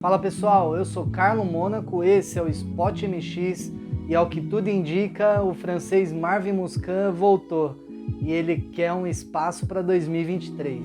Fala pessoal, eu sou Carlo Mônaco, esse é o Spot MX e ao que tudo indica, o francês Marvin Musquin voltou e ele quer um espaço para 2023.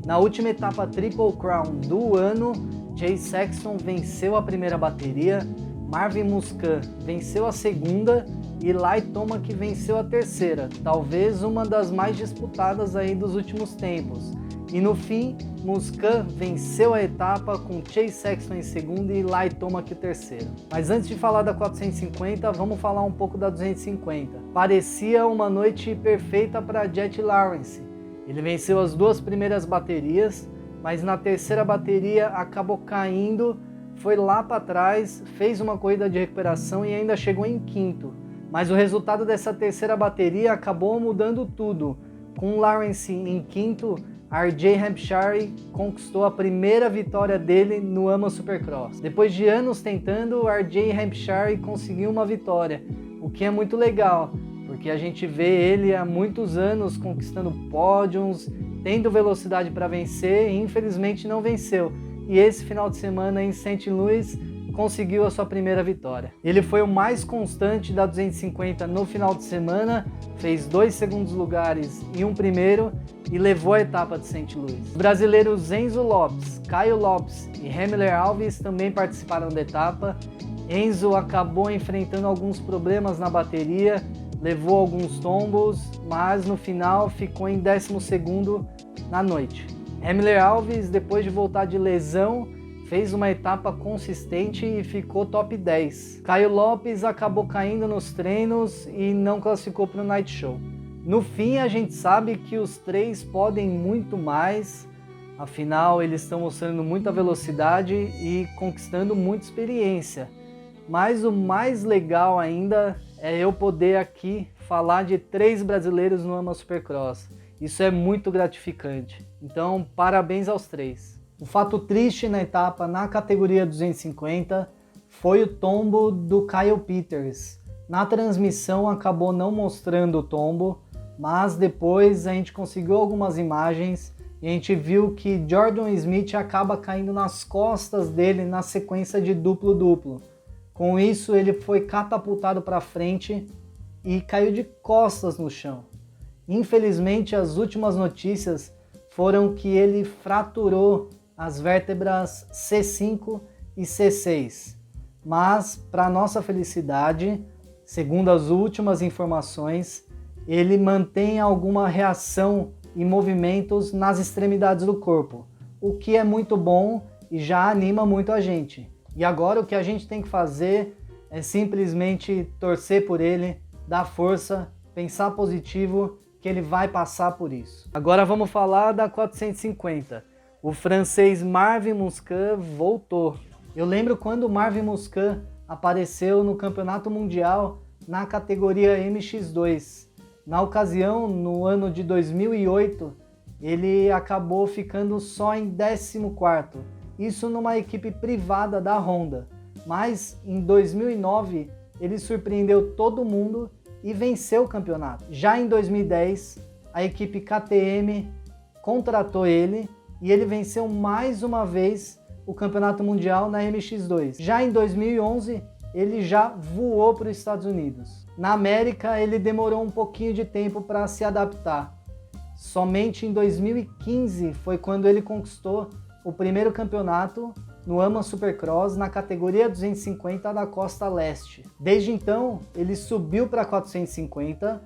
Na última etapa Triple Crown do ano, Jay Sexton venceu a primeira bateria, Marvin Musquin venceu a segunda e Lai Tomac venceu a terceira, talvez uma das mais disputadas aí dos últimos tempos. E no fim, Musquin venceu a etapa com Jay Sexton em segundo e Lai Tomac em terceiro. Mas antes de falar da 450, vamos falar um pouco da 250. Parecia uma noite perfeita para Jet Lawrence. Ele venceu as duas primeiras baterias, mas na terceira bateria acabou caindo, foi lá para trás, fez uma corrida de recuperação e ainda chegou em quinto. Mas o resultado dessa terceira bateria acabou mudando tudo. Com Lawrence em quinto, RJ Hampshire conquistou a primeira vitória dele no AMA Supercross. Depois de anos tentando, RJ Hampshire conseguiu uma vitória, o que é muito legal, porque a gente vê ele há muitos anos conquistando pódios, tendo velocidade para vencer e infelizmente não venceu. E esse final de semana em St. Louis conseguiu a sua primeira vitória. Ele foi o mais constante da 250 no final de semana, fez 2 segundos lugares e um primeiro e levou a etapa de St. Louis. Os brasileiros Enzo Lopes, Caio Lopes e Hemler Alves também participaram da etapa. Enzo acabou enfrentando alguns problemas na bateria, levou alguns tombos, mas no final ficou em 12º na noite. Hemler Alves, depois de voltar de lesão, fez uma etapa consistente e ficou top 10. Caio Lopes acabou caindo nos treinos e não classificou para o Night Show. No fim, a gente sabe que os três podem muito mais, afinal eles estão mostrando muita velocidade e conquistando muita experiência. Mas o mais legal ainda é eu poder aqui falar de 3 brasileiros no AMA Supercross. Isso é muito gratificante. Então, parabéns aos 3. O fato triste na etapa na categoria 250 foi o tombo do Kyle Peters. Na transmissão acabou não mostrando o tombo, mas depois a gente conseguiu algumas imagens e a gente viu que Jordan Smith acaba caindo nas costas dele na sequência de duplo-duplo. Com isso ele foi catapultado para frente e caiu de costas no chão. Infelizmente as últimas notícias foram que ele fraturou as vértebras C5 e C6, mas para nossa felicidade, segundo as últimas informações, ele mantém alguma reação e movimentos nas extremidades do corpo, o que é muito bom e já anima muito a gente. E agora o que a gente tem que fazer é simplesmente torcer por ele, dar força, pensar positivo, que ele vai passar por isso. Agora vamos falar da 450. O francês Marvin Musquin voltou. Eu lembro quando o Marvin Musquin apareceu no Campeonato Mundial na categoria MX2. Na ocasião, no ano de 2008, ele acabou ficando só em 14º. Isso numa equipe privada da Honda. Mas em 2009, ele surpreendeu todo mundo e venceu o campeonato. Já em 2010, a equipe KTM contratou ele e ele venceu mais uma vez o Campeonato Mundial na MX2. Já em 2011, ele já voou para os Estados Unidos. Na América, ele demorou um pouquinho de tempo para se adaptar. Somente em 2015 foi quando ele conquistou o primeiro campeonato no AMA Supercross na categoria 250 da Costa Leste. Desde então, ele subiu para 450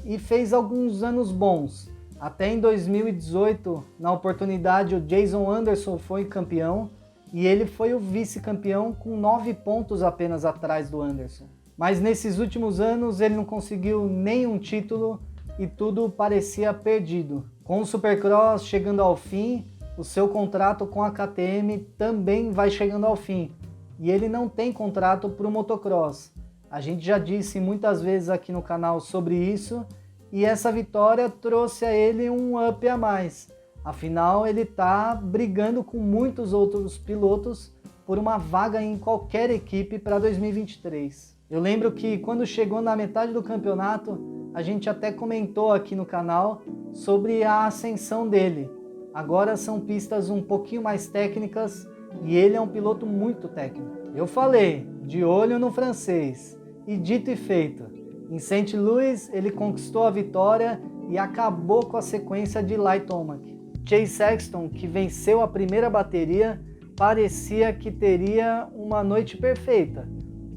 e fez alguns anos bons. Até em 2018, na oportunidade, o Jason Anderson foi campeão e ele foi o vice-campeão com 9 pontos apenas atrás do Anderson. Mas nesses últimos anos ele não conseguiu nenhum título e tudo parecia perdido. Com o Supercross chegando ao fim, o seu contrato com a KTM também vai chegando ao fim e ele não tem contrato para o motocross. A gente já disse muitas vezes aqui no canal sobre isso e essa vitória trouxe a ele um up a mais. Afinal, ele está brigando com muitos outros pilotos por uma vaga em qualquer equipe para 2023. Eu lembro que quando chegou na metade do campeonato, a gente até comentou aqui no canal sobre a ascensão dele. Agora são pistas um pouquinho mais técnicas, e ele é um piloto muito técnico. Eu falei, de olho no francês, e dito e feito. Em St. Louis ele conquistou a vitória e acabou com a sequência de Eli Tomac. Chase Sexton, que venceu a primeira bateria, parecia que teria uma noite perfeita,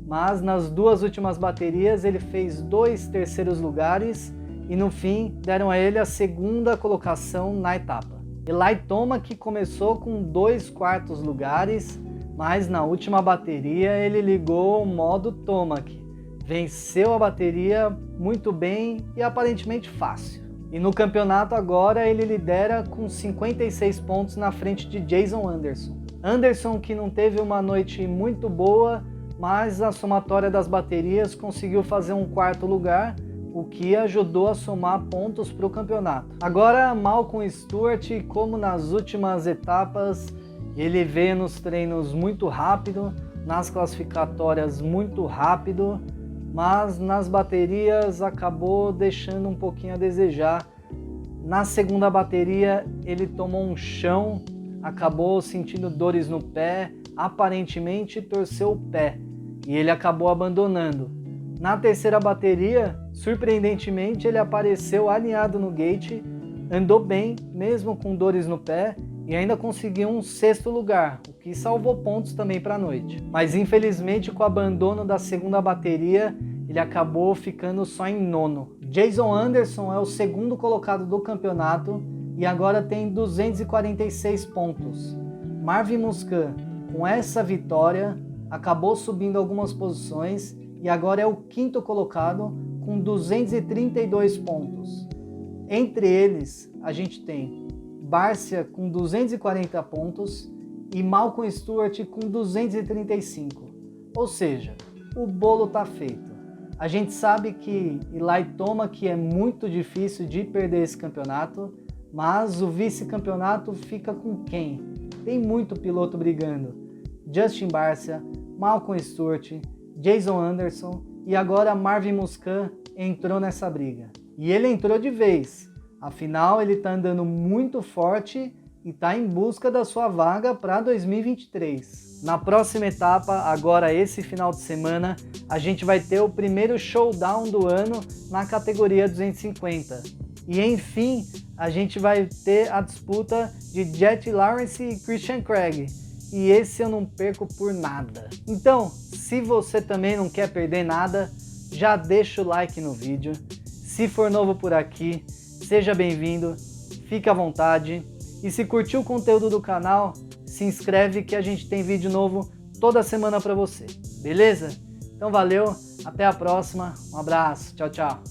mas nas duas últimas baterias ele fez 2 terceiros lugares e no fim deram a ele a segunda colocação na etapa. Eli Tomac começou com 2 quartos lugares, mas na última bateria ele ligou o modo Tomac, venceu a bateria muito bem e aparentemente fácil. E no campeonato agora ele lidera com 56 pontos na frente de Jason Anderson. Anderson, que não teve uma noite muito boa, mas a somatória das baterias conseguiu fazer um 4º lugar, o que ajudou a somar pontos para o campeonato. Agora Malcolm Stewart, como nas últimas etapas, ele veio nos treinos muito rápido, nas classificatórias muito rápido, mas nas baterias acabou deixando um pouquinho a desejar. Na segunda bateria ele tomou um chão, acabou sentindo dores no pé, aparentemente torceu o pé e ele acabou abandonando. Na terceira bateria, surpreendentemente, ele apareceu alinhado no gate, andou bem, mesmo com dores no pé, e ainda conseguiu um 6º lugar, o que salvou pontos também para a noite. Mas infelizmente, com o abandono da segunda bateria, ele acabou ficando só em 9º. Jason Anderson é o 2º colocado do campeonato e agora tem 246 pontos. Marvin Musquin, com essa vitória, acabou subindo algumas posições e agora é o 5º colocado com 232 pontos. Entre eles, a gente tem Barcia com 240 pontos e Malcolm Stewart com 235. Ou seja, o bolo tá feito. A gente sabe que Eli Tomac é muito difícil de perder esse campeonato, mas o vice-campeonato fica com quem? Tem muito piloto brigando. Justin Barcia, Malcolm Stewart, Jason Anderson e agora Marvin Musquin entrou nessa briga. E ele entrou de vez, afinal ele está andando muito forte e está em busca da sua vaga para 2023. Na próxima etapa, agora esse final de semana, a gente vai ter o primeiro showdown do ano na categoria 250. E enfim, a gente vai ter a disputa de Jet Lawrence e Christian Craig. E esse eu não perco por nada. Então, se você também não quer perder nada, já deixa o like no vídeo. Se for novo por aqui, seja bem-vindo, fique à vontade. E se curtiu o conteúdo do canal, se inscreve que a gente tem vídeo novo toda semana para você. Beleza? Então valeu, até a próxima, um abraço, tchau, tchau.